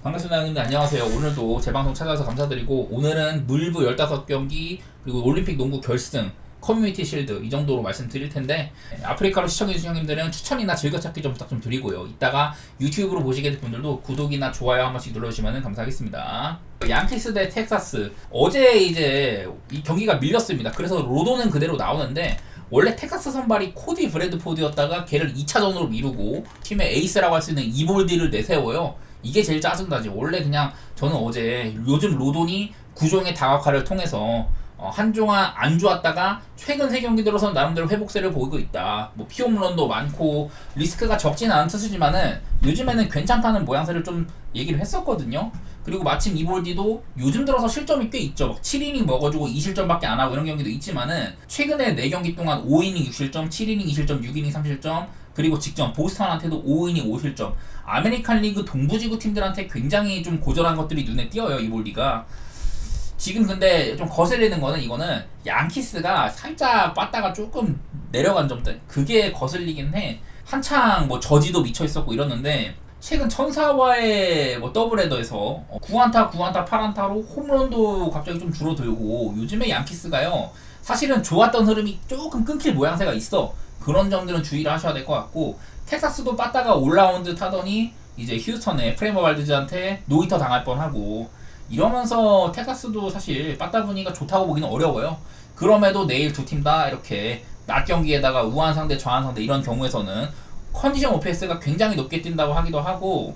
반갑습니다 형님들, 안녕하세요. 오늘도 제 방송 찾아와서 감사드리고, 오늘은 물부 15경기 그리고 올림픽 농구 결승 커뮤니티 실드 이 정도로 말씀드릴 텐데, 아프리카로 시청해주신 형님들은 추천이나 즐겨찾기 좀 부탁 좀 드리고요. 이따가 유튜브로 보시게 될 분들도 구독이나 좋아요 한 번씩 눌러주시면 감사하겠습니다. 양키스 대 텍사스, 어제 이제 이 경기가 밀렸습니다. 그래서 로도는 그대로 나오는데, 원래 텍사스 선발이 코디 브래드포드였다가 걔를 2차전으로 미루고 팀의 에이스라고 할 수 있는 이볼디를 내세워요. 이게 제일 짜증나지. 원래 그냥 저는 어제 요즘 로돈이 구종의 다각화를 통해서 한동안 안 좋았다가 최근 3경기 들어서 나름대로 회복세를 보이고 있다. 뭐 피홈런도 많고 리스크가 적지는 않은 투수지만은 요즘에는 괜찮다는 모양새를 좀 얘기를 했었거든요. 그리고 마침 이볼디도 요즘 들어서 실점이 꽤 있죠. 막 7이닝 먹어주고 2실점밖에 안 하고 이런 경기도 있지만은 최근에 4경기 동안 5이닝 6실점, 7이닝 2실점, 6이닝 3실점, 그리고 직전 보스턴한테도 5이닝 5실점. 아메리칸 리그 동부지구 팀들한테 굉장히 좀 고전한 것들이 눈에 띄어요, 이볼디가. 지금 근데 좀 거슬리는 거는, 이거는 양키스가 살짝 빠따가 조금 내려간 점들, 그게 거슬리긴 해. 한창 뭐 저지도 미쳐 있었고 이랬는데, 최근 천사와의 뭐 더블헤더에서 9안타 9안타 8안타로 홈런도 갑자기 좀 줄어들고, 요즘에 양키스가요 사실은 좋았던 흐름이 조금 끊길 모양새가 있어. 그런 점들은 주의를 하셔야 될 것 같고, 텍사스도 빠따가 올라운드 타더니 이제 휴스턴에 프레머 발드즈한테 노히터 당할 뻔하고 이러면서 텍사스도 사실 빠따 분위기가 좋다고 보기는 어려워요. 그럼에도 내일 두 팀 다 이렇게 낮 경기에다가 우한 상대 좌한 상대 이런 경우에서는 컨디션 OPS가 굉장히 높게 뛴다고 하기도 하고,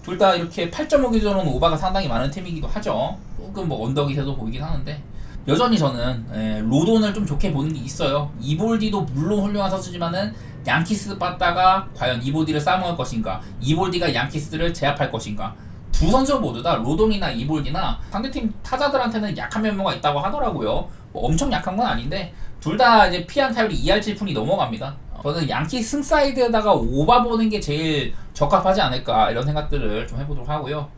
둘 다 이렇게 8.5 기준으로는 오바가 상당히 많은 팀이기도 하죠. 조금 뭐 언덕이세도 보이긴 하는데, 여전히 저는 로돈을 좀 좋게 보는 게 있어요. 이볼디도 물론 훌륭한 선수지만은 양키스 빠따가 과연 이볼디를 싸먹을 것인가, 이볼디가 양키스를 제압할 것인가. 두 선수 모두 다 로돈이나 이볼디나 상대팀 타자들한테는 약한 면모가 있다고 하더라고요. 뭐 엄청 약한 건 아닌데 둘 다 이제 피안 타율이 2할 7푼이 넘어갑니다. 저는 양키 승사이드에다가 오바 보는 게 제일 적합하지 않을까 이런 생각들을 좀 해보도록 하고요.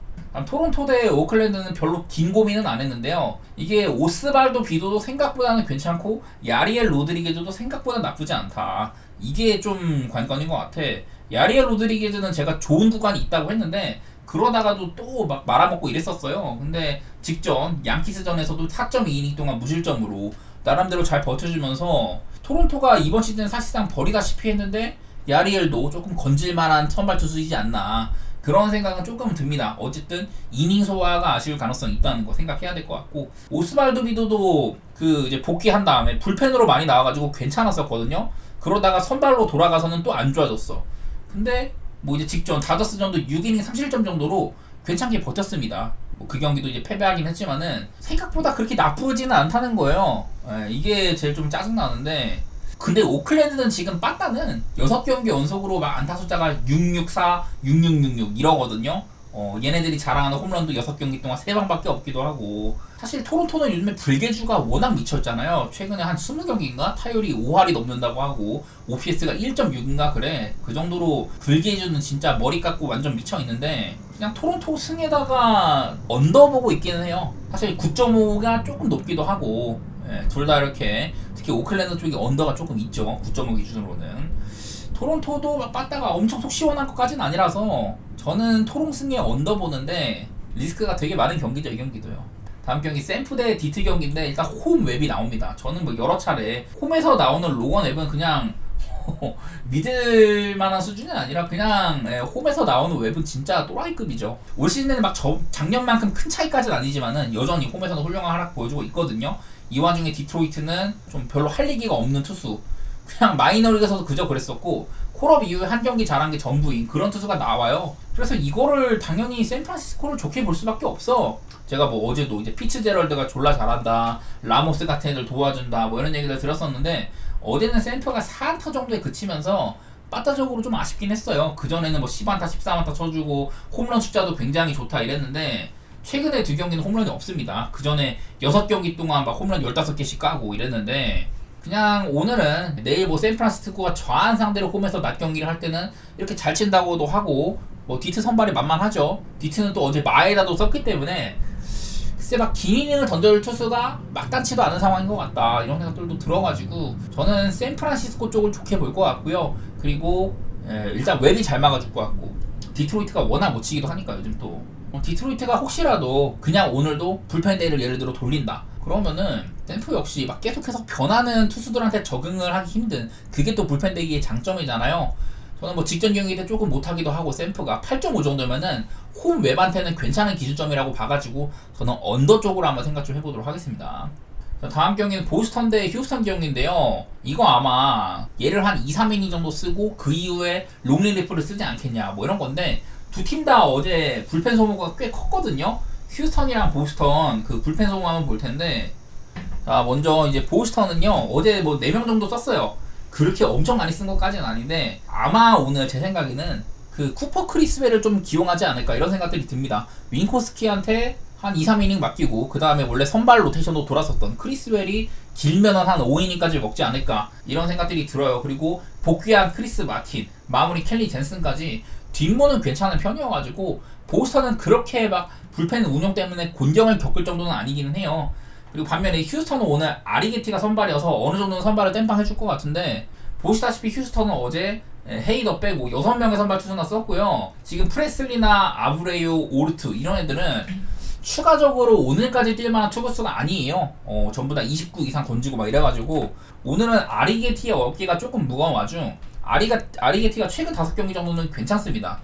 토론토 대 오클랜드는 별로 긴 고민은 안 했는데요. 이게 오스발도 비도도 생각보다는 괜찮고 야리엘 로드리게즈도 생각보다 나쁘지 않다. 이게 좀 관건인 것 같아. 야리엘 로드리게즈는 제가 좋은 구간이 있다고 했는데 그러다가도 또 막 말아먹고 이랬었어요. 근데 직전 양키스전에서도 4.2이닝 동안 무실점으로 나름대로 잘 버텨주면서 토론토가 이번 시즌 사실상 버리다시피 했는데 야리엘도 조금 건질만한 선발 투수이지 않나, 그런 생각은 조금 듭니다. 어쨌든 이닝 소화가 아쉬울 가능성이 있다는 거 생각해야 될 것 같고, 오스발도 비도도 그 이제 복귀한 다음에 불펜으로 많이 나와가지고 괜찮았었거든요. 그러다가 선발로 돌아가서는 또 안 좋아졌어. 근데 뭐 이제 직전 다저스전도 6이닝 3실점 정도로 괜찮게 버텼습니다. 뭐 그 경기도 이제 패배하긴 했지만은 생각보다 그렇게 나쁘지는 않다는 거예요. 이게 제일 좀 짜증나는데, 근데 오클랜드는 지금 빠따는 6경기 연속으로 막 안타 숫자가 664, 6666 이러거든요. 얘네들이 자랑하는 홈런도 6경기 동안 3방밖에 없기도 하고, 사실 토론토는 요즘에 불개주가 워낙 미쳤잖아요. 최근에 한 20경기인가 타율이 5할이 넘는다고 하고 OPS가 1.6인가 그래. 그 정도로 불개주는 진짜 머리 깎고 완전 미쳐있는데, 그냥 토론토 승에다가 언더 보고 있기는 해요. 사실 9.5가 조금 높기도 하고, 둘 다 이렇게, 특히 오클랜드 쪽이 언더가 조금 있죠. 9.5 기준으로는. 토론토도 막 빠따가 엄청 속 시원한 것까지는 아니라서 저는 토론 승에 언더 보는데 리스크가 되게 많은 경기죠, 이 경기도요. 다음 경기 샌프 대 디트 경기인데, 일단 홈 웹이 나옵니다. 저는 뭐 여러 차례 홈에서 나오는 로건 웹은 그냥 믿을 만한 수준이 아니라 그냥 홈에서 나오는 웹은 진짜 또라이급이죠. 올 시즌에는 막 작년만큼 큰 차이까지는 아니지만은 여전히 홈에서는 훌륭한 하락 보여주고 있거든요. 이 와중에 디트로이트는 좀 별로 할 얘기가 없는 투수, 그냥 마이너리그에서도 그저 그랬었고 콜업 이후에 한 경기 잘한 게 전부인 그런 투수가 나와요. 그래서 이거를 당연히 샌프란시스코를 좋게 볼 수밖에 없어. 제가 뭐 어제도 이제 피츠제럴드가 졸라 잘한다, 라모스 같은 애들 도와준다, 뭐 이런 얘기를 들었었는데, 어제는 샌프가 4안타 정도에 그치면서 빠따적으로 좀 아쉽긴 했어요. 그전에는 뭐 10안타 13안타 쳐주고 홈런 숫자도 굉장히 좋다 이랬는데, 최근에 두 경기는 홈런이 없습니다. 그전에 6경기 동안 막 홈런 15개씩 까고 이랬는데, 그냥 오늘은 내일 뭐 샌프란시스코가 좌한 상대로 홈에서 낮 경기를 할 때는 이렇게 잘 친다고도 하고, 뭐 디트 선발이 만만하죠. 디트는 또 어제 마에다도 썼기 때문에 글쎄 막 긴 이닝을 던져줄 투수가 막단치도 않은 상황인 것 같다, 이런 생각들도 들어가지고 저는 샌프란시스코 쪽을 좋게 볼 것 같고요. 그리고 일단 웹이 잘 막아줄 것 같고, 디트로이트가 워낙 못 치기도 하니까 요즘 또 디트로이트가 혹시라도 그냥 오늘도 불펜 데이를 예를 들어 돌린다. 그러면은 샘프 역시 막 계속해서 변하는 투수들한테 적응을 하기 힘든, 그게 또 불펜 데이의 장점이잖아요. 저는 뭐 직전 경기 때 조금 못하기도 하고 샘프가 8.5 정도면은 홈 웹한테는 괜찮은 기준점이라고 봐가지고 저는 언더 쪽으로 한번 생각 좀 해보도록 하겠습니다. 자, 다음 경기는 보스턴 대 휴스턴 경기인데요. 이거 아마 얘를 한 2, 3이닝 정도 쓰고 그 이후에 롱리리프를 쓰지 않겠냐 뭐 이런 건데, 두 팀 다 어제 불펜 소모가 꽤 컸거든요. 휴스턴이랑 보스턴 그 불펜 소모 한번 볼 텐데, 자 먼저 이제 보스턴은요 어제 뭐 4명 정도 썼어요. 그렇게 엄청 많이 쓴 것까지는 아닌데 아마 오늘 제 생각에는 그 쿠퍼 크리스웰을 좀 기용하지 않을까 이런 생각들이 듭니다. 윈코스키한테 한 2, 3이닝 맡기고 그 다음에 원래 선발 로테이션도 돌았었던 크리스웰이 길면은 한 5이닝까지 먹지 않을까 이런 생각들이 들어요. 그리고 복귀한 크리스 마틴, 마무리 켈리 젠슨까지 뒷문은 괜찮은 편이어가지고 보스턴은 그렇게 막 불펜 운영 때문에 곤경을 겪을 정도는 아니기는 해요. 그리고 반면에 휴스턴은 오늘 아리게티가 선발이어서 어느 정도는 선발을 땜빵 해줄 것 같은데, 보시다시피 휴스턴은 어제 헤이더 빼고 6명의 선발 투수나 썼고요. 지금 프레슬리나 아브레유, 오르트 이런 애들은 추가적으로 오늘까지 뛸 만한 투구수가 아니에요. 전부 다 29 이상 던지고 막 이래가지고 오늘은 아리게티의 어깨가 조금 무거운 와중 아리게티가 최근 5경기 정도는 괜찮습니다.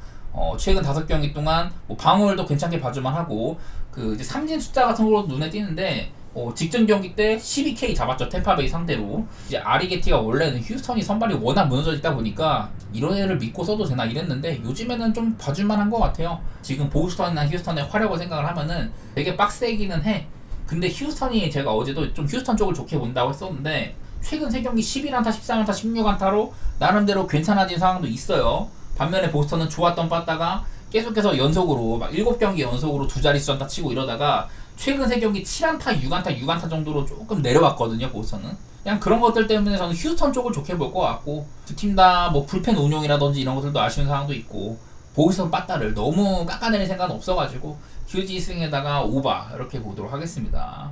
최근 5경기 동안 뭐 방어율도 괜찮게 봐주만 하고 그 이제 삼진 숫자 같은 걸로 눈에 띄는데 직전 경기 때 12K 잡았죠. 템파베이 상대로. 이제 아리게티가 원래는 휴스턴이 선발이 워낙 무너져 있다 보니까 이런 애를 믿고 써도 되나 이랬는데 요즘에는 좀 봐줄만한 것 같아요. 지금 보스턴이나 휴스턴의 화력을 생각을 하면은 되게 빡세기는 해. 근데 휴스턴이, 제가 어제도 좀 휴스턴 쪽을 좋게 본다고 했었는데 최근 3경기 11안타, 13안타, 16안타로 나름대로 괜찮아진 상황도 있어요. 반면에 보스턴은 좋았던 빠따가 계속해서 연속으로 막 7경기 연속으로 두 자릿수 안타 치고 이러다가 최근 3경기 7안타, 6안타, 6안타 정도로 조금 내려왔거든요. 보스턴은 그냥 그런 것들 때문에 저는 휴스턴 쪽을 좋게 볼 것 같고, 두 팀 다 뭐 불펜 운용이라든지 이런 것들도 아쉬운 상황도 있고 보스턴 빠따를 너무 깎아내릴 생각은 없어가지고 휴지 승에다가 오바 이렇게 보도록 하겠습니다.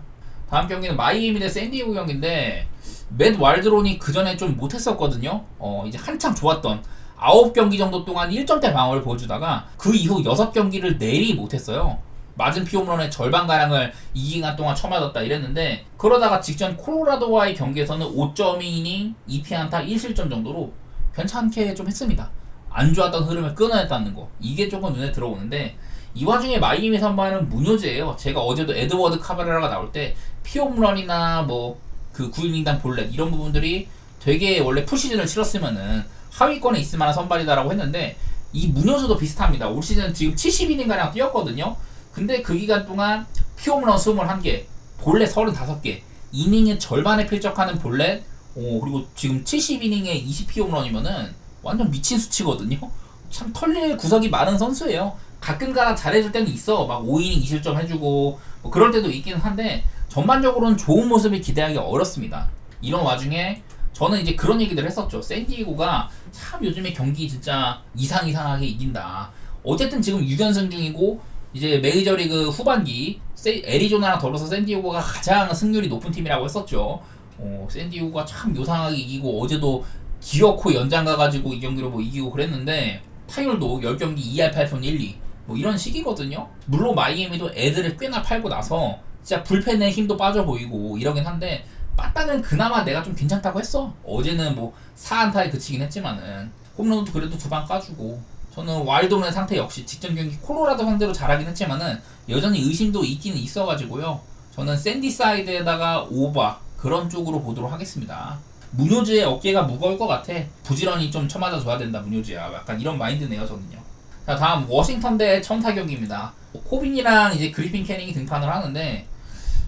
다음 경기는 마이애미 대 샌디에고 경기인데 맷 왈드론이 그 전에 좀 못했었거든요. 이제 한창 좋았던 9경기 정도 동안 1점대 방어를 보여주다가 그 이후 6경기를 내리 못했어요. 맞은 피홈런의 절반가량을 2기간 동안 쳐맞았다 이랬는데, 그러다가 직전 콜로라도와의 경기에서는 5.2이닝 2피안타 1실점 정도로 괜찮게 좀 했습니다. 안 좋았던 흐름을 끊어냈다는 거, 이게 조금 눈에 들어오는데, 이 와중에 마이애미 선발은 무효제예요. 제가 어제도 에드워드 카바레라가 나올 때 피홈런이나 뭐 그 9이닝당 볼넷 이런 부분들이 되게 원래 풀시즌을 치렀으면은 하위권에 있을 만한 선발이다라고 했는데, 이 문효수도 비슷합니다. 올 시즌 지금 70이닝가량 뛰었거든요. 근데 그 기간 동안 피홈런 21개, 볼넷 35개, 이닝의 절반에 필적하는 볼넷, 그리고 지금 70이닝에 20피홈런이면은 완전 미친 수치거든요. 참 털릴 구석이 많은 선수예요. 가끔가다 잘해줄 때는 있어. 막 5이닝 2실점 해주고 뭐 그럴 때도 있기는 한데 전반적으로는 좋은 모습을 기대하기 어렵습니다. 이런 와중에 저는 이제 그런 얘기들 했었죠. 샌디에고가 참 요즘에 경기 진짜 이상하게 이긴다. 어쨌든 지금 6연승 중이고 이제 메이저리그 후반기 애리조나랑 더불어서 샌디에고가 가장 승률이 높은 팀이라고 했었죠. 샌디에고가 참 요상하게 이기고 어제도 기어코 연장 가가지고 이 경기로 뭐 이기고 그랬는데 타율도 10경기 2할 8푼 1리 뭐 이런 식이거든요. 물론 마이애미도 애들을 꽤나 팔고 나서 진짜 불펜의 힘도 빠져 보이고 이러긴 한데 빠따는 그나마 내가 좀 괜찮다고 했어. 어제는 뭐 4안타에 그치긴 했지만은 홈런도 그래도 2방 까주고, 저는 와일드론의 상태 역시 직전 경기 콜로라도 상대로 잘하긴 했지만은 여전히 의심도 있기는 있어가지고요. 저는 샌디 사이드에다가 오바 그런 쪽으로 보도록 하겠습니다. 문효즈의 어깨가 무거울 것 같아. 부지런히 좀 쳐맞아줘야 된다 문효즈야. 약간 이런 마인드네요 저는요. 자, 다음 워싱턴 대 첨타 경기입니다. 코빈이랑 이제 그리핀 캐닝이 등판을 하는데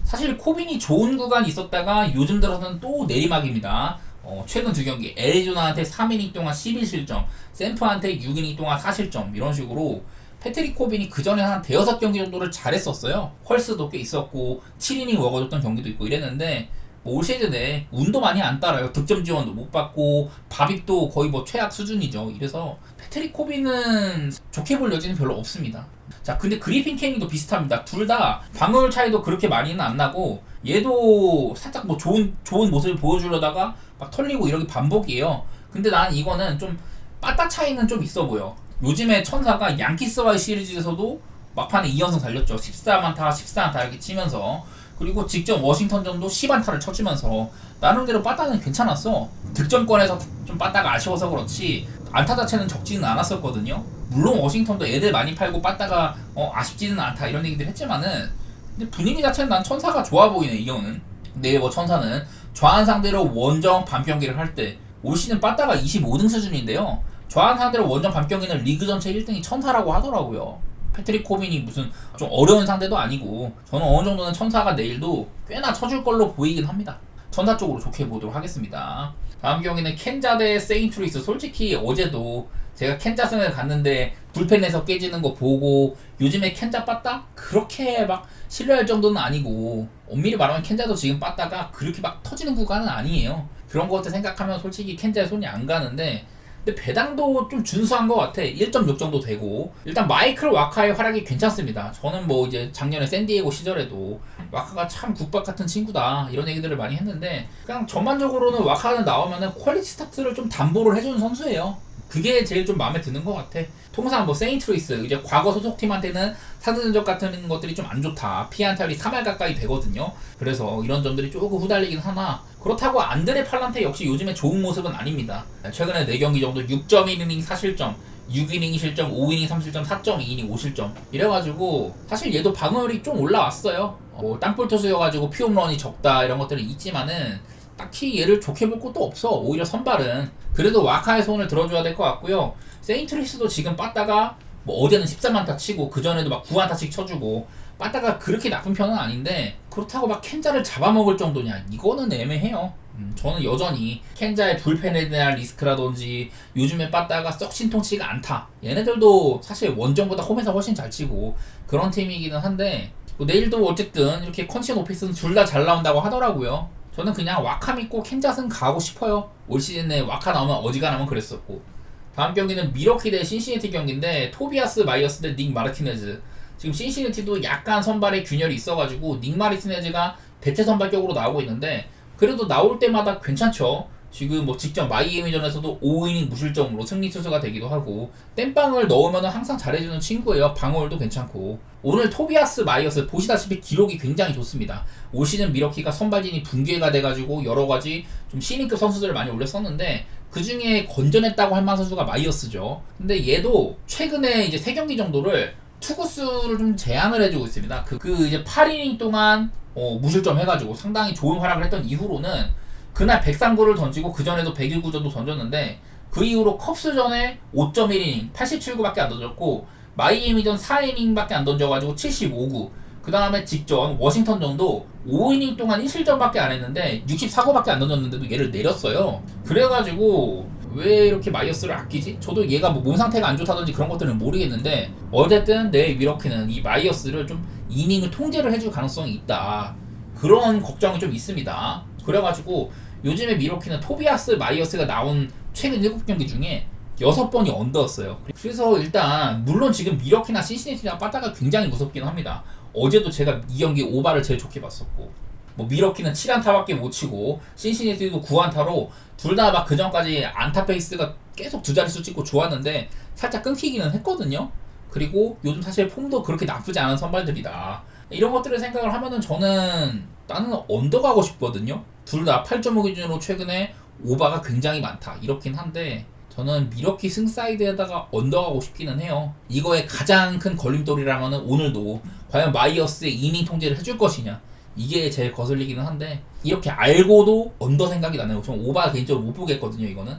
사실 코빈이 좋은 구간이 있었다가 요즘 들어서는 또 내리막입니다. 최근 2경기 애리조나한테 3이닝 동안 11실점, 샘프한테 6이닝 동안 4실점 이런 식으로 패트릭 코빈이 그 전에 한 대여섯 경기 정도를 잘했었어요. 헐스도 꽤 있었고 7이닝 먹어줬던 경기도 있고 이랬는데 올 시즌에 운도 많이 안 따라요. 득점 지원도 못 받고 밥입도 거의 뭐 최악 수준이죠. 이래서 패트릭 코빈은 좋게 볼 여지는 별로 없습니다. 자, 근데 그리핀 캐닝도 비슷합니다. 둘 다 방어율 차이도 그렇게 많이는 안 나고 얘도 살짝 뭐 좋은 모습을 보여주려다가 막 털리고 이러기 반복이에요. 근데 나는 이거는 좀 빠따 차이는 좀 있어 보여. 요즘에 천사가 양키스와의 시리즈에서도 막판에 2연승 달렸죠. 14안타 14안타 이렇게 치면서, 그리고 직전 워싱턴전도 10안타를 쳐주면서 나름대로 빠따는 괜찮았어. 득점권에서 좀 빠따가 아쉬워서 그렇지 안타 자체는 적지는 않았었거든요. 물론 워싱턴도 애들 많이 팔고 빠따가 아쉽지는 않다 이런 얘기들 했지만은, 근데 분위기 자체는 난 천사가 좋아 보이네 이경은. 근데 뭐 천사는 좌한 상대로 원정 밤 경기를 할 때 올 시즌 빠따가 25등 수준인데요. 좌한 상대로 원정 밤 경기는 리그 전체 1등이 천사라고 하더라고요. 패트릭 코빈이 무슨 좀 어려운 상대도 아니고, 저는 어느 정도는 천사가 내일도 꽤나 쳐줄 걸로 보이긴 합니다. 천사 쪽으로 좋게 보도록 하겠습니다. 다음 경기는 켄자 대 세인트루이스. 솔직히 어제도 제가 켄자승을 갔는데 불펜에서 깨지는 거 보고, 요즘에 켄자 빠따? 그렇게 막 신뢰할 정도는 아니고, 엄밀히 말하면 켄자도 지금 빠따가 그렇게 막 터지는 구간은 아니에요. 그런 것들 생각하면 솔직히 켄자에 손이 안 가는데, 근데 배당도 좀 준수한 것 같아. 1.6 정도 되고, 일단 마이클 와카의 활약이 괜찮습니다. 저는 뭐 이제 작년에 샌디에고 시절에도 와카가 참 국밥 같은 친구다 이런 얘기들을 많이 했는데, 그냥 전반적으로는 와카는 나오면은 퀄리티 스타트를 좀 담보를 해주는 선수예요. 그게 제일 좀 마음에 드는 것 같아. 통상 뭐 세인트루이스 이제 과거 소속팀한테는 사드전적 같은 것들이 좀 안 좋다, 피안타율이 3할 가까이 되거든요. 그래서 이런 점들이 조금 후달리긴 하나, 그렇다고 안드레 팔란테 역시 요즘에 좋은 모습은 아닙니다. 최근에 4경기 정도 6.1이닝 4실점, 6이닝 실점, 5이닝 3실점, 4.2이닝 5실점 이래가지고, 사실 얘도 방어율이 좀 올라왔어요. 뭐 땅볼 투수여가지고 피홈런이 적다 이런 것들은 있지만은 딱히 얘를 좋게 볼 것도 없어. 오히려 선발은 그래도 와카의 손을 들어줘야 될 것 같고요. 세인트루이스도 지금 빠따가 뭐 어제는 13안타 치고 그전에도 막 9안타씩 쳐주고, 빠따가 그렇게 나쁜 편은 아닌데, 그렇다고 막 켄자를 잡아먹을 정도냐, 이거는 애매해요. 저는 여전히 켄자의 불펜에 대한 리스크라든지 요즘에 빠따가 썩 신통치가 않다. 얘네들도 사실 원정보다 홈에서 훨씬 잘 치고 그런 팀이기는 한데, 뭐 내일도 어쨌든 이렇게 컨디션 오피스는 둘 다 잘 나온다고 하더라고요. 저는 그냥 와카 믿고 켄자승 가고 싶어요. 올 시즌에 와카 나오면 어지간하면 그랬었고. 다음 경기는 미러키 대 신시내티 경기인데, 토비아스 마이어스 대 닉 마르티네즈. 지금 신시내티도 약간 선발에 균열이 있어가지고 닉 마르티네즈가 대체 선발격으로 나오고 있는데, 그래도 나올 때마다 괜찮죠. 지금 뭐 직전 마이애미전에서도 5이닝 무실점으로 승리 투수가 되기도 하고, 땜빵을 넣으면 항상 잘해주는 친구예요. 방어율도 괜찮고. 오늘 토비아스 마이어스 보시다시피 기록이 굉장히 좋습니다. 올 시즌 미러키가 선발진이 붕괴가 돼가지고 여러가지 좀 신인급 선수들을 많이 올렸었는데, 그 중에 건전했다고 할 만한 선수가 마이어스죠. 근데 얘도 최근에 이제 3경기 정도를 투구수를 좀 제한을 해주고 있습니다. 그 이제 8이닝 동안 무실점 해가지고 상당히 좋은 활약을 했던 이후로는, 그날 103구를 던지고 그전에도 101구전도 던졌는데, 그 이후로 컵스전에 5.1이닝 87구밖에 안 던졌고, 마이애미전 4이닝밖에 안 던져가지고 75구, 그 다음에 직전 워싱턴전도 5이닝 동안 1실점밖에 안 했는데 64구밖에 안 던졌는데도 얘를 내렸어요. 그래가지고 왜 이렇게 마이어스를 아끼지? 저도 얘가 뭐 몸 상태가 안 좋다든지 그런 것들은 모르겠는데, 어쨌든 내 미러키는 이 마이어스를 좀 이닝을 통제를 해줄 가능성이 있다, 그런 걱정이 좀 있습니다. 그래가지고 요즘에 미러키는 토비아스 마이어스가 나온 최근 7경기 중에 6번이 언더였어요. 그래서 일단 물론 지금 미러키나 신시내티나 빠따가 굉장히 무섭긴 합니다. 어제도 제가 이 경기 오바를 제일 좋게 봤었고, 뭐 미러키는 7안타밖에 못 치고 신시내티도 9안타로 둘 다 막 그전까지 안타 페이스가 계속 두 자릿수 찍고 좋았는데 살짝 끊기기는 했거든요. 그리고 요즘 사실 폼도 그렇게 나쁘지 않은 선발들이다. 이런 것들을 생각을 하면은 나는 언더 가고 싶거든요. 둘 다 8.5 기준으로 최근에 오바가 굉장히 많다 이렇긴 한데, 저는 미러키 승사이드에다가 언더 가고 싶기는 해요. 이거의 가장 큰 걸림돌이라면은 오늘도 과연 마이어스의 이닝 통제를 해줄 것이냐, 이게 제일 거슬리기는 한데, 이렇게 알고도 언더 생각이 나네요. 전 오바 개인적으로 못 보겠거든요 이거는.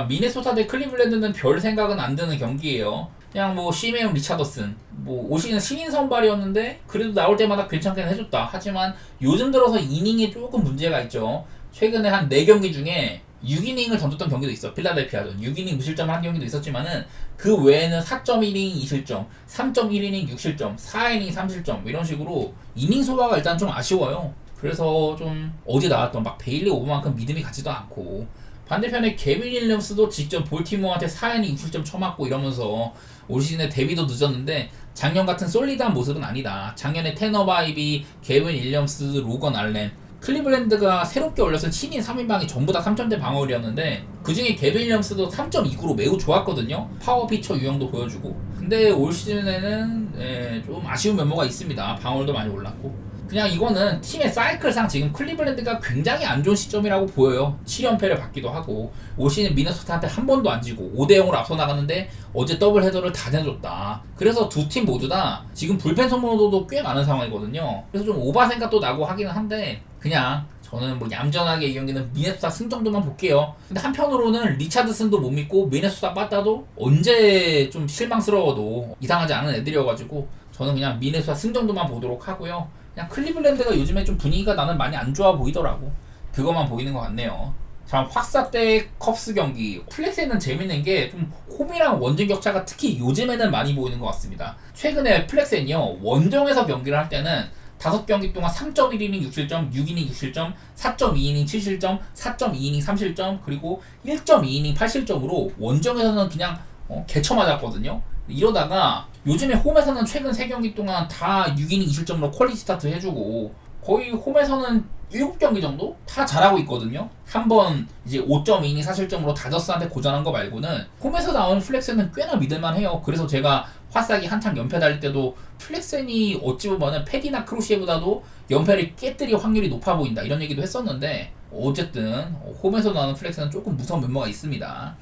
미네소타 대 클리블랜드는 별 생각은 안 드는 경기예요. 그냥 뭐 시메온 리차더슨 뭐 올 시즌 신인 선발이었는데 그래도 나올 때마다 괜찮게 해줬다. 하지만 요즘 들어서 이닝에 조금 문제가 있죠. 최근에 한 4경기 중에 6이닝을 던졌던 경기도 있어. 필라델피아전 6이닝 무실점을 한 경기도 있었지만은, 그 외에는 4.1이닝 2실점, 3.1이닝 6실점, 4이닝 3실점 이런 식으로 이닝 소화가 일단 좀 아쉬워요. 그래서 좀 어제 나왔던 막 베일리 오버만큼 믿음이 가지도 않고, 반대편에 개빈 윌리엄스도 직전 볼티모어한테 4이닝 6실점 쳐맞고 이러면서 올 시즌에 데뷔도 늦었는데 작년 같은 솔리드한 모습은 아니다. 작년에 테너 바이비, 개빈 윌리엄스, 로건 알렌, 클리블랜드가 새롭게 올려서 신인 3인방이 전부 다 3점대 방어율이었는데 그 중에 개빈 윌리엄스도 3.29로 매우 좋았거든요. 파워 피처 유형도 보여주고. 근데 올 시즌에는 좀 아쉬운 면모가 있습니다. 방어율도 많이 올랐고. 그냥 이거는 팀의 사이클상 지금 클리블랜드가 굉장히 안 좋은 시점이라고 보여요. 7연패를 받기도 하고 올 시즌 미네소타한테 한 번도 안 지고 5대0으로 앞서 나갔는데 어제 더블 헤더를 다 내줬다. 그래서 두 팀 모두 다 지금 불펜 소모도도 꽤 많은 상황이거든요. 그래서 좀 오바 생각도 나고 하기는 한데 그냥 저는 뭐 얌전하게 이 경기는 미네소타 승 정도만 볼게요. 근데 한편으로는 리차드슨도 못 믿고 미네소타 빠따도 언제 좀 실망스러워도 이상하지 않은 애들이어가지고 저는 그냥 미네소타 승 정도만 보도록 하고요. 그냥 클리블랜드가 요즘에 좀 분위기가 나는 많이 안 좋아 보이더라고. 그것만 보이는 것 같네요. 자, 확사 때 컵스 경기. 플렉스에는 재밌는 게 좀 홈이랑 원정 격차가 특히 요즘에는 많이 보이는 것 같습니다. 최근에 플렉스는요, 원정에서 경기를 할 때는 5경기 동안 3.1이닝 6실점, 6이닝 6실점, 4.2이닝 7실점, 4.2이닝 3실점, 그리고 1.2이닝 8실점으로 원정에서는 그냥 개쳐 맞았거든요. 이러다가 요즘에 홈에서는 최근 3경기 동안 다 6이닝 2실점으로 퀄리티 스타트 해주고 거의 홈에서는 7경기 정도 다 잘하고 있거든요. 한번 이제 5.2이닝 4실점으로 다저스한테 고전한 거 말고는 홈에서 나오는 플렉스는 꽤나 믿을만 해요. 그래서 제가 화싹이 한창 연패 달릴 때도 플렉센이 어찌 보면은 패디나 크루시에보다도 연패를 깨뜨릴 확률이 높아 보인다 이런 얘기도 했었는데 어쨌든 홈에서 나오는 플렉스는 조금 무서운 면모가 있습니다.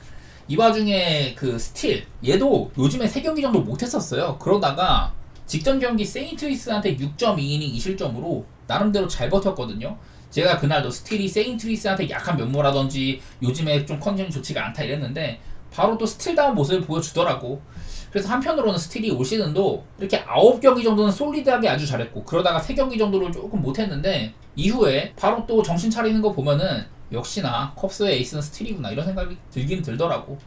이 와중에 그 스틸 얘도 요즘에 3경기 정도 못했었어요. 그러다가 직전 경기 세인트루이스한테 6.2이닝 2실점으로 나름대로 잘 버텼거든요. 제가 그날도 스틸이 세인트루이스한테 약한 면모라든지 요즘에 좀 컨디션이 좋지가 않다 이랬는데 바로 또 스틸다운 모습을 보여주더라고. 그래서 한편으로는 스틸이 올 시즌도 이렇게 9경기 정도는 솔리드하게 아주 잘했고 그러다가 3경기 정도를 조금 못했는데 이후에 바로 또 정신 차리는 거 보면은 역시나 컵스의 에이스는 스틸이구나 이런 생각이 들긴 들더라고.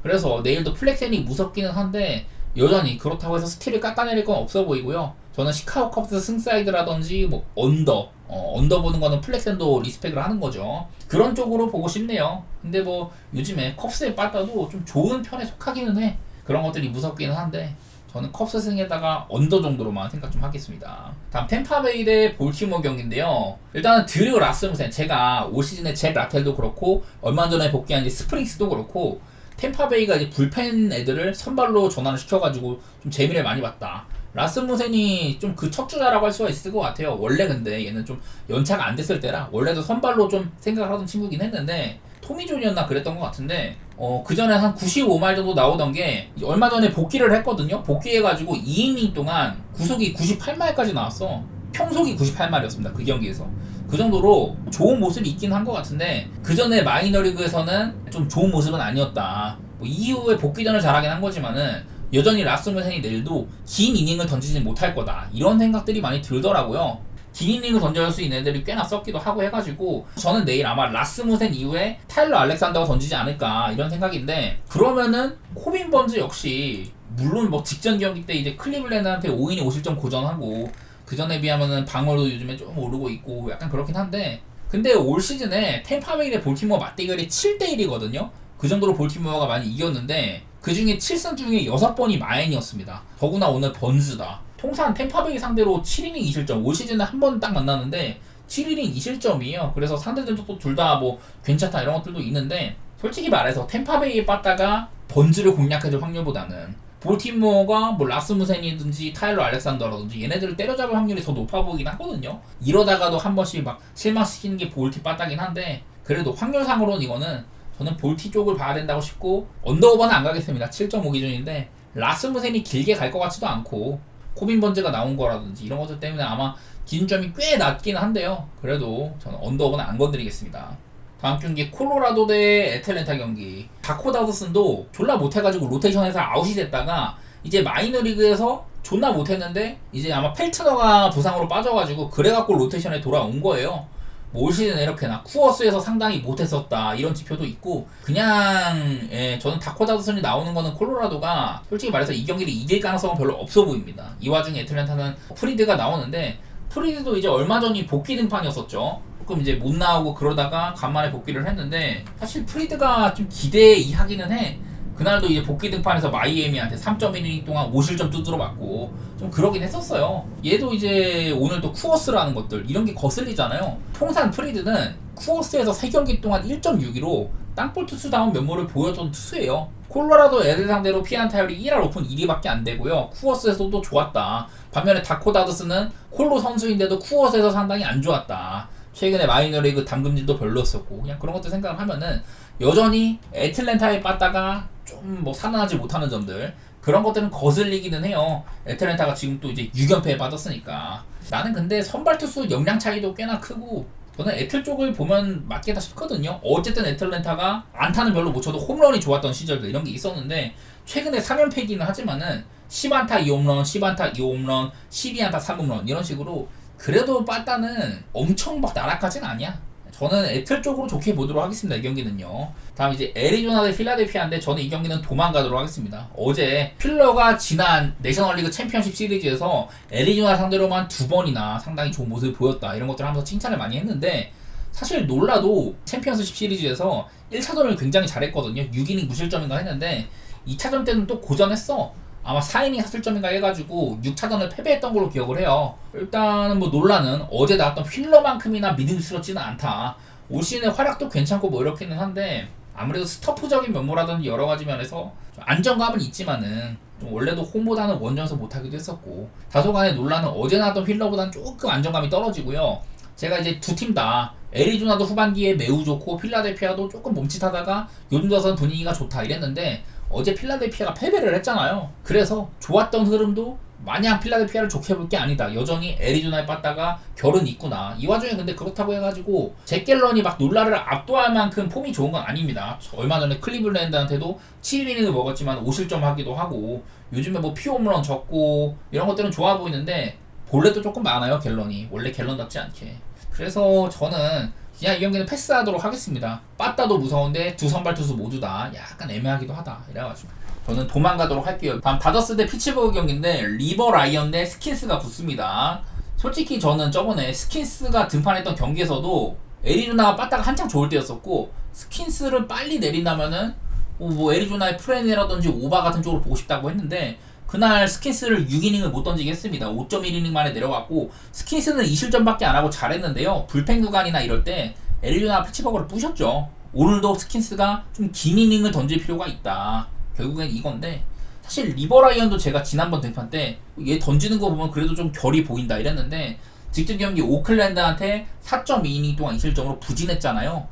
그래서 내일도 플렉센이 무섭기는 한데 여전히 그렇다고 해서 스틸을 깎아내릴 건 없어 보이고요. 저는 시카고 컵스 승사이드라든지 뭐 언더 보는 거는 플렉센도 리스펙을 하는 거죠. 그런 쪽으로 보고 싶네요. 근데 뭐 요즘에 컵스에 빠져도 좀 좋은 편에 속하기는 해. 그런 것들이 무섭기는 한데 저는 컵스 승에다가 언더 정도로만 생각 좀 하겠습니다. 다음 템파베이 대 볼티모어 경기인데요. 일단은 드류 라스무센 제가 올 시즌에 잭 라텔도 그렇고 얼마 전에 복귀한 이제 스프링스도 그렇고 템파베이가 이제 불펜 애들을 선발로 전환을 시켜가지고 좀 재미를 많이 봤다. 라스무센이 좀 그 척주자라고 할 수가 있을 것 같아요. 원래 근데 얘는 좀 연차가 안 됐을 때라 원래도 선발로 좀 생각을 하던 친구긴 했는데 토미존이었나 그랬던 것 같은데 그 전에 한 95말 정도 나오던 게 얼마 전에 복귀를 했거든요. 복귀해가지고 2이닝 동안 구속이 98말까지 나왔어. 평속이 98말이었습니다. 그 경기에서. 그 정도로 좋은 모습이 있긴 한 것 같은데 그 전에 마이너리그에서는 좀 좋은 모습은 아니었다. 뭐 이후에 복귀전을 잘하긴 한 거지만은 여전히 라스무센이 내일도 긴 이닝을 던지지 못할 거다. 이런 생각들이 많이 들더라고요. 긴 이닝을 던져줄 수 있는 애들이 꽤나 썼기도 하고 해가지고 저는 내일 아마 라스무센 이후에 타일러 알렉산더가 던지지 않을까 이런 생각인데 그러면은 코빈 번즈 역시 물론 뭐 직전 경기 때 이제 클리블랜드한테 5이닝 5실점 고전하고 그 전에 비하면은 방어도 요즘에 좀 오르고 있고 약간 그렇긴 한데 근데 올 시즌에 템파베이 대 볼티모어 맞대결이 7대1이거든요. 그 정도로 볼티모어가 많이 이겼는데 그 중에 7승 중에 6번이 마인이었습니다. 더구나 오늘 번즈다. 통산 템파베이 상대로 7이닝 2실점 올 시즌에 한 번 딱 만나는데 7이닝 2실점이에요. 그래서 상대들도 또 둘 다 뭐 괜찮다 이런 것들도 있는데 솔직히 말해서 템파베이에 빠다가 번즈를 공략해줄 확률보다는 볼티모어가 뭐 라스무센이든지 타일러 알렉산더라든지 얘네들을 때려잡을 확률이 더 높아 보이긴 하거든요. 이러다가도 한 번씩 막 실망시키는 게 볼티 빠따긴 한데 그래도 확률상으로는 이거는 저는 볼티 쪽을 봐야 된다고 싶고 언더오버는 안 가겠습니다. 7.5 기준인데 라스무센이 길게 갈 것 같지도 않고 코빈 번즈가 나온 거라든지 이런 것들 때문에 아마 기준점이 꽤 낮기는 한데요. 그래도 저는 언더오버는 안 건드리겠습니다. 다음 경기 콜로라도 대 애틀랜타 경기. 다코 다드슨도 졸라 못해가지고 로테이션에서 아웃이 됐다가 이제 마이너리그에서 존나 못했는데 이제 아마 펠트너가 부상으로 빠져가지고 그래갖고 로테이션에 돌아온 거예요. 뭐 올 시즌에 이렇게나 쿠어스에서 상당히 못했었다 이런 지표도 있고 그냥 저는 다코 다드슨이 나오는 거는 콜로라도가 솔직히 말해서 이 경기를 이길 가능성은 별로 없어 보입니다. 이 와중에 애틀랜타는 프리드가 나오는데 프리드도 이제 얼마 전이 복귀 등판이었었죠. 조금 이제 못 나오고 그러다가 간만에 복귀를 했는데 사실 프리드가 좀 기대 이하기는 해. 그날도 이제 복귀 등판에서 마이애미한테 3.1이닝 동안 5실점 두드러 맞고 좀 그러긴 했었어요. 얘도 이제 오늘 또 쿠어스라는 것들 이런 게 거슬리잖아요. 통산 프리드는 쿠어스에서 3경기 동안 1.62로 땅볼 투수다운 면모를 보여준 투수예요. 콜로라도 애들 상대로 피안 타율이 1할 오픈 1위밖에 안 되고요. 쿠어스에서도 좋았다. 반면에 다코다드스는 콜로 선수인데도 쿠어스에서 상당히 안 좋았다. 최근에 마이너리그 담금질도 별로였었고 그냥 그런 것들 생각을 하면은 여전히 애틀랜타에 빠다가 좀 뭐 살아나지 못하는 점들 그런 것들은 거슬리기는 해요. 애틀랜타가 지금 또 이제 6연패에 빠졌으니까. 나는 근데 선발 투수 역량 차이도 꽤나 크고 저는 애틀 쪽을 보면 맞겠다 싶거든요. 어쨌든 애틀랜타가 안타는 별로 못 쳐도 홈런이 좋았던 시절들 이런 게 있었는데 최근에 3연패이기는 하지만은 10안타 2홈런, 10안타 2홈런, 12안타 3홈런 이런 식으로 그래도 빠따는 엄청 막 나락까지는 아니야. 저는 애틀 쪽으로 좋게 보도록 하겠습니다. 이 경기는요. 다음 이제 애리조나 대 필라델피아인데 저는 이 경기는 도망가도록 하겠습니다. 어제 필러가 지난 내셔널리그 챔피언십 시리즈에서 애리조나 상대로만 2번이나 상당히 좋은 모습을 보였다. 이런 것들을 하면서 칭찬을 많이 했는데 사실 놀라도 챔피언십 시리즈에서 1차전을 굉장히 잘했거든요. 6이닝 무실점인가 했는데 2차전 때는 또 고전했어. 아마 4이닝 4실점인가 해가지고 6차전을 패배했던 걸로 기억을 해요. 일단은 뭐 논란은 어제 나왔던 휠러만큼이나 믿음스럽지는 않다. 올 시즌의 활약도 괜찮고 뭐 이렇기는 한데 아무래도 스터프적인 면모라든지 여러 가지 면에서 좀 안정감은 있지만은 좀 원래도 홈보다는 원정에서 못하기도 했었고 다소간의 논란은 어제 나왔던 휠러보다는 조금 안정감이 떨어지고요. 제가 이제 두 팀 다 애리조나도 후반기에 매우 좋고 필라델피아도 조금 멈칫하다가 요즘 들어서는 분위기가 좋다 이랬는데 어제 필라델피아가 패배를 했잖아요. 그래서 좋았던 흐름도 마냥 필라델피아를 좋게 볼 게 아니다. 여전히 애리조나에 빠다가 결은 있구나. 이 와중에 근데 그렇다고 해가지고 잭 갤런이 막 놀라를 압도할 만큼 폼이 좋은 건 아닙니다. 얼마 전에 클리블랜드한테도 7이닝을 먹었지만 5실점 하기도 하고 요즘에 뭐 피홈런 졌고 이런 것들은 좋아 보이는데 볼넷도 조금 많아요. 갤런이 원래 갤런답지 않게. 그래서 저는 그냥 이 경기는 패스하도록 하겠습니다. 빠따도 무서운데 두 선발 투수 모두 다 약간 애매하기도 하다. 이래가지고 저는 도망가도록 할게요. 다음 다저스 대 피츠버그 경기인데 리버 라이언 대 스킨스가 붙습니다. 솔직히 저는 저번에 스킨스가 등판했던 경기에서도 애리조나가 빠따가 한창 좋을 때였었고 스킨스를 빨리 내린다면은 뭐 애리조나의 프레네라든지 오바 같은 쪽으로 보고 싶다고 했는데 그날 스킨스를 6이닝을 못 던지게 했습니다. 5.1이닝 만에 내려갔고 스킨스는 2실점밖에 안 하고 잘했는데요. 불펜 구간이나 이럴 때 애리조나 피츠버그를 부셨죠. 오늘도 스킨스가 좀 긴 이닝을 던질 필요가 있다. 결국엔 이건데 사실 리버라이언도 제가 지난번 등판 때 얘 던지는 거 보면 그래도 좀 결이 보인다 이랬는데 직전 경기 오클랜드한테 4.2이닝 동안 2실점으로 부진했잖아요.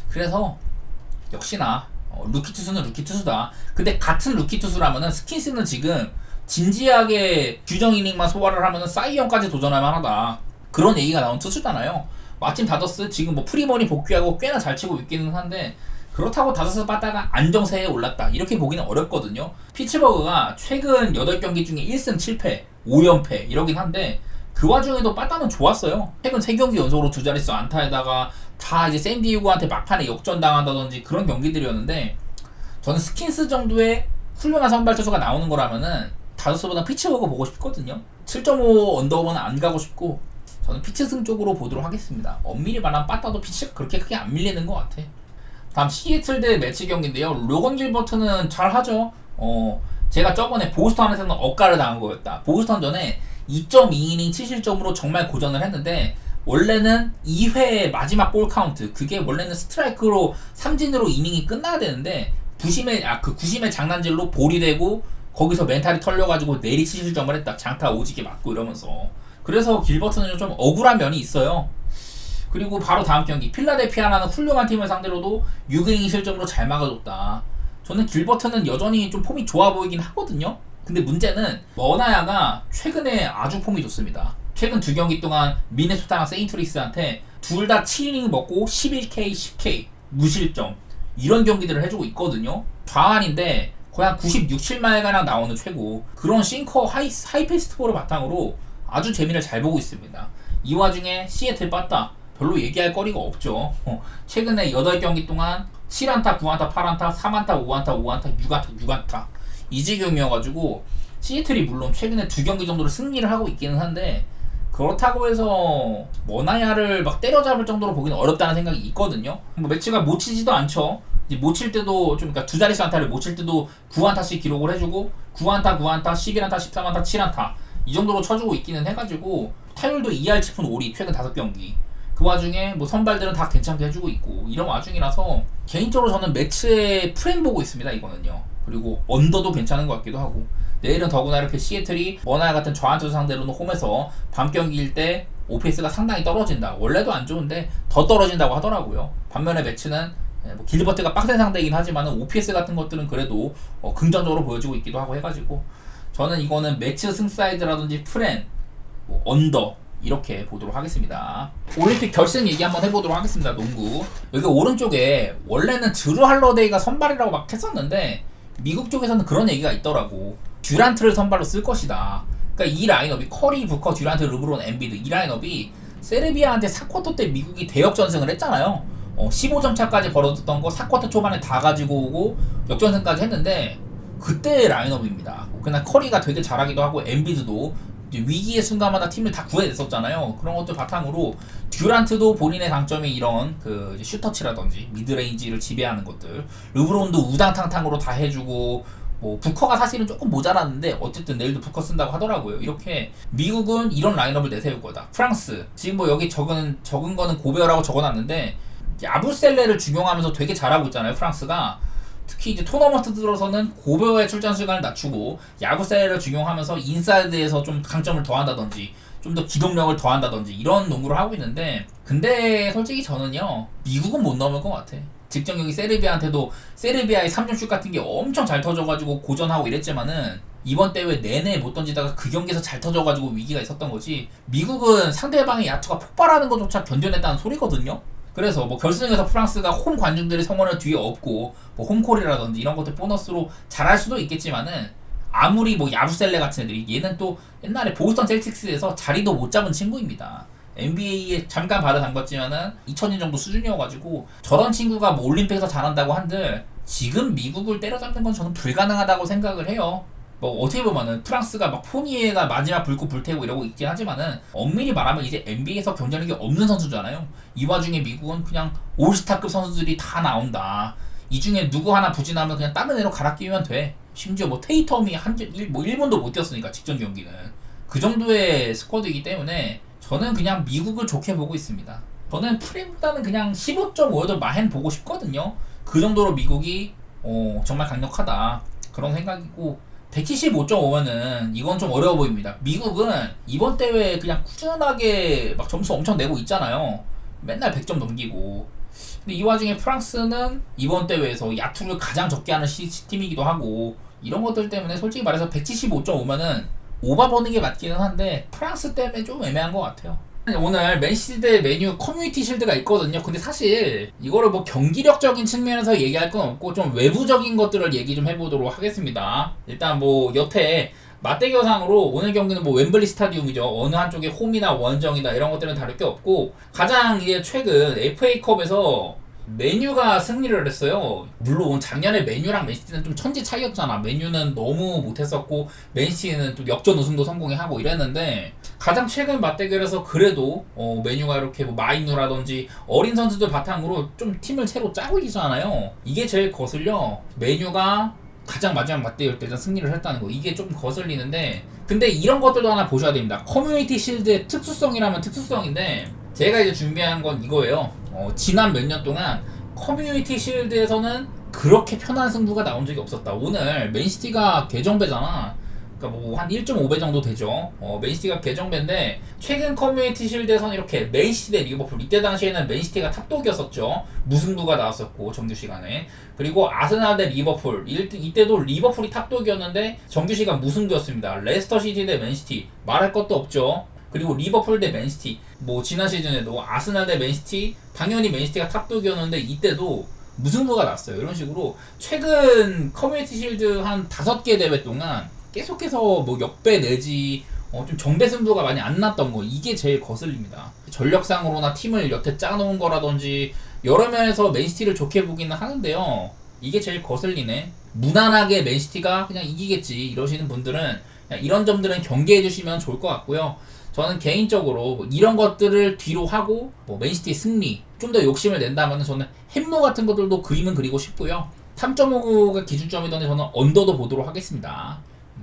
그래서 역시나 루키 투수는 루키 투수다. 근데 같은 루키 투수라면은 스킨스는 지금 진지하게 규정 이닝만 소화를 하면은 사이언까지 도전할 만하다. 그런 얘기가 나온 투수잖아요. 마침 다저스 지금 뭐 프리먼이 복귀하고 꽤나 잘 치고 있기는 한데 그렇다고 다저스 빠따가 안정세에 올랐다. 이렇게 보기는 어렵거든요. 피츠버그가 최근 8경기 중에 1승 7패, 5연패 이러긴 한데 그 와중에도 빠따는 좋았어요. 최근 3경기 연속으로 두 자릿수 안타에다가 다 이제 샌디에고한테 막판에 역전당한다든지 그런 경기들이었는데 저는 스킨스 정도의 훌륭한 선발 투수가 나오는 거라면은 다저스보다 피츠버그 보고 싶거든요. 7.5 언더오버는 안 가고 싶고 저는 피츠승 쪽으로 보도록 하겠습니다. 엄밀히 말하면 빠따도 피츠가 그렇게 크게 안 밀리는 것 같아. 다음 시애틀 대 매치 경기인데요. 로건 길버트는 잘하죠. 제가 저번에 보스턴에서는 억가를 당한 거였다. 보스턴 전에 2.2이닝 7실점으로 정말 고전을 했는데 원래는 2회 마지막 볼 카운트 그게 원래는 스트라이크로 삼진으로 이닝이 끝나야 되는데 구심의 장난질로 볼이 되고 거기서 멘탈이 털려가지고 내리 7실점을 했다. 장타 오지게 맞고 이러면서 그래서 길버트는 좀 억울한 면이 있어요. 그리고 바로 다음 경기 필라델피아라는 훌륭한 팀을 상대로도 6이닝 실점으로 잘 막아줬다. 저는 길버트는 여전히 좀 폼이 좋아 보이긴 하거든요. 근데 문제는 머나야가 최근에 아주 폼이 좋습니다. 최근 2경기 동안 미네소타랑 세인트루이스한테 둘 다 7이닝 먹고 11K, 10K 무실점 이런 경기들을 해주고 있거든요. 좌완인데 거의 한 96, 7마일가량 나오는 최고 그런 싱커 하이페이스트볼을 바탕으로 아주 재미를 잘 보고 있습니다. 이 와중에 시애틀 빠따 별로 얘기할 거리가 없죠. 최근에 8경기 동안 7안타, 9안타, 8안타, 3안타, 5안타, 5안타, 6안타, 6안타 이지경이어가지고 시애틀이 물론 최근에 2경기 정도로 승리를 하고 있기는 한데 그렇다고 해서 머나야를 막 때려잡을 정도로 보기는 어렵다는 생각이 있거든요. 뭐 매치가 못 치지도 않죠. 이제 못 칠 때도 좀 그러니까 두 자릿수 안타를 못 칠 때도 9안타씩 기록을 해주고 9안타, 9안타, 11안타, 13안타, 7안타 이 정도로 쳐주고 있기는 해가지고 타율도 2할 7푼 5리 최근 5경기. 그 와중에 뭐 선발들은 다 괜찮게 해주고 있고 이런 와중이라서 개인적으로 저는 매치의 프레임 보고 있습니다 이거는요. 그리고 언더도 괜찮은 것 같기도 하고 내일은 더구나 이렇게 시애틀이 머나야 같은 좌완투수 상대로는 홈에서 밤 경기일 때 OPS가 상당히 떨어진다. 원래도 안 좋은데 더 떨어진다고 하더라고요. 반면에 매치는 뭐 길버트가 빡센 상대이긴 하지만 OPS 같은 것들은 그래도 긍정적으로 보여지고 있기도 하고 해가지고 저는 이거는 매치 승사이드라든지 프렌, 뭐 언더 이렇게 보도록 하겠습니다. 올림픽 결승 얘기 한번 해보도록 하겠습니다. 농구 여기 오른쪽에 원래는 드루 할러데이가 선발이라고 막 했었는데 미국 쪽에서는 그런 얘기가 있더라고. 듀란트를 선발로 쓸 것이다. 그러니까 이 라인업이 커리, 부커, 듀란트, 르브론, 엠비드 이 라인업이 세르비아한테 4쿼터 때 미국이 대역전승을 했잖아요. 15점 차까지 벌어졌던 거 4쿼터 초반에 다 가지고 오고 역전승까지 했는데 그때의 라인업입니다. 그냥 커리가 되게 잘하기도 하고 엠비드도 위기의 순간마다 팀을 다 구해냈었잖아요. 그런 것들 바탕으로 듀란트도 본인의 강점이 이런 그 슈터치라든지 미드레인지를 지배하는 것들, 르브론도 우당탕탕으로 다 해주고 뭐 부커가 사실은 조금 모자랐는데 어쨌든 내일도 부커 쓴다고 하더라고요. 이렇게 미국은 이런 라인업을 내세울 거다. 프랑스 지금 뭐 여기 적은 거는 고베어라고 적어놨는데 야부셀레를 중용하면서 되게 잘하고 있잖아요. 프랑스가 특히 이제 토너먼트 들어서는 고베어의 출전 시간을 낮추고 야구세를 중용하면서 인사이드에서 좀 강점을 더한다든지 좀 더 기동력을 더한다든지 이런 농구를 하고 있는데 근데 솔직히 저는요 미국은 못 넘을 것 같아. 직전 경기 세르비아한테도 세르비아의 3점슛 같은 게 엄청 잘 터져가지고 고전하고 이랬지만은 이번 대회 내내 못 던지다가 그 경기에서 잘 터져가지고 위기가 있었던 거지. 미국은 상대방의 야투가 폭발하는 것조차 견뎌냈다는 소리거든요. 그래서 뭐 결승에서 프랑스가 홈 관중들의 성원을 뒤에 업고 뭐 홈콜이라든지 이런 것들 보너스로 잘할 수도 있겠지만은 아무리 뭐 야부셀레 같은 애들이 얘는 또 옛날에 보스턴 셀틱스에서 자리도 못 잡은 친구입니다. NBA에 잠깐 발을 담갔지만은 2000년 정도 수준이어가지고 저런 친구가 뭐 올림픽에서 잘한다고 한들 지금 미국을 때려잡는 건 저는 불가능하다고 생각을 해요. 뭐 어떻게 보면은 프랑스가 막 포니에가 마지막 불꽃 불태우고 이러고 있긴 하지만은 엄밀히 말하면 이제 NBA에서 경쟁력이 없는 선수잖아요. 이 와중에 미국은 그냥 올스타급 선수들이 다 나온다. 이 중에 누구 하나 부진하면 그냥 다른 애로 갈아 끼우면 돼. 심지어 뭐 테이텀이 뭐 1분도 못 뛰었으니까 직전 경기는 그 정도의 스쿼드이기 때문에 저는 그냥 미국을 좋게 보고 있습니다. 저는 프레임보다는 그냥 15.5여도 마헨 보고 싶거든요. 그 정도로 미국이 정말 강력하다 그런 생각이고 175.5면은 이건 좀 어려워 보입니다. 미국은 이번 대회에 그냥 꾸준하게 막 점수 엄청 내고 있잖아요. 맨날 100점 넘기고. 근데 이 와중에 프랑스는 이번 대회에서 야투를 가장 적게 하는 팀이기도 하고 이런 것들 때문에 솔직히 말해서 175.5면은 오바 버는 게 맞기는 한데 프랑스 때문에 좀 애매한 것 같아요. 오늘 맨시티 대 메뉴 커뮤니티 실드가 있거든요. 근데 사실 이거를 뭐 경기력적인 측면에서 얘기할 건 없고 좀 외부적인 것들을 얘기 좀 해보도록 하겠습니다. 일단 뭐 여태 맞대결상으로 오늘 경기는 뭐 웸블리 스타디움이죠. 어느 한쪽에 홈이나 원정이다 이런 것들은 다를 게 없고 가장 이제 최근 FA컵에서 메뉴가 승리를 했어요. 물론 작년에 메뉴랑 맨시티는 좀 천지 차이였잖아. 메뉴는 너무 못했었고 맨시티는 또 역전 우승도 성공하고 이랬는데 가장 최근 맞대결에서 그래도 메뉴가 이렇게 뭐 마이누라든지 어린 선수들 바탕으로 좀 팀을 새로 짜고 있잖아요. 이게 제일 거슬려. 메뉴가 가장 마지막 맞대결 때전 승리를 했다는 거 이게 좀 거슬리는데 근데 이런 것들도 하나 보셔야 됩니다. 커뮤니티 실드의 특수성이라면 특수성인데 제가 이제 준비한 건 이거예요. 지난 몇 년 동안 커뮤니티 실드에서는 그렇게 편한 승부가 나온 적이 없었다. 오늘 맨시티가 개정배잖아. 그러니까 뭐 한 1.5배 정도 되죠. 맨시티가 개정배인데 최근 커뮤니티 실드에서는 이렇게 맨시티 대 리버풀 이때 당시에는 맨시티가 탑독이었었죠. 무승부가 나왔었고 정규 시간에 그리고 아스날 대 리버풀 이때도 리버풀이 탑독이었는데 정규 시간 무승부였습니다. 레스터 시티 대 맨시티 말할 것도 없죠. 그리고 리버풀 대 맨시티 뭐 지난 시즌에도 아스날 대 맨시티 당연히 맨시티가 탑독이었는데 이때도 무승부가 났어요. 이런 식으로 최근 커뮤니티 실드 한 5개 대회 동안 계속해서 뭐 역배 내지 좀 정배 승부가 많이 안 났던 거 이게 제일 거슬립니다. 전력상으로나 팀을 여태 짜놓은 거라든지 여러 면에서 맨시티를 좋게 보기는 하는데요. 이게 제일 거슬리네. 무난하게 맨시티가 그냥 이기겠지 이러시는 분들은 그냥 이런 점들은 경계해 주시면 좋을 것 같고요. 저는 개인적으로 뭐 이런 것들을 뒤로 하고 뭐 맨시티 승리 좀 더 욕심을 낸다면 저는 햄무 같은 것들도 그림은 그리고 싶고요. 3.5가 기준점이던데 저는 언더도 보도록 하겠습니다.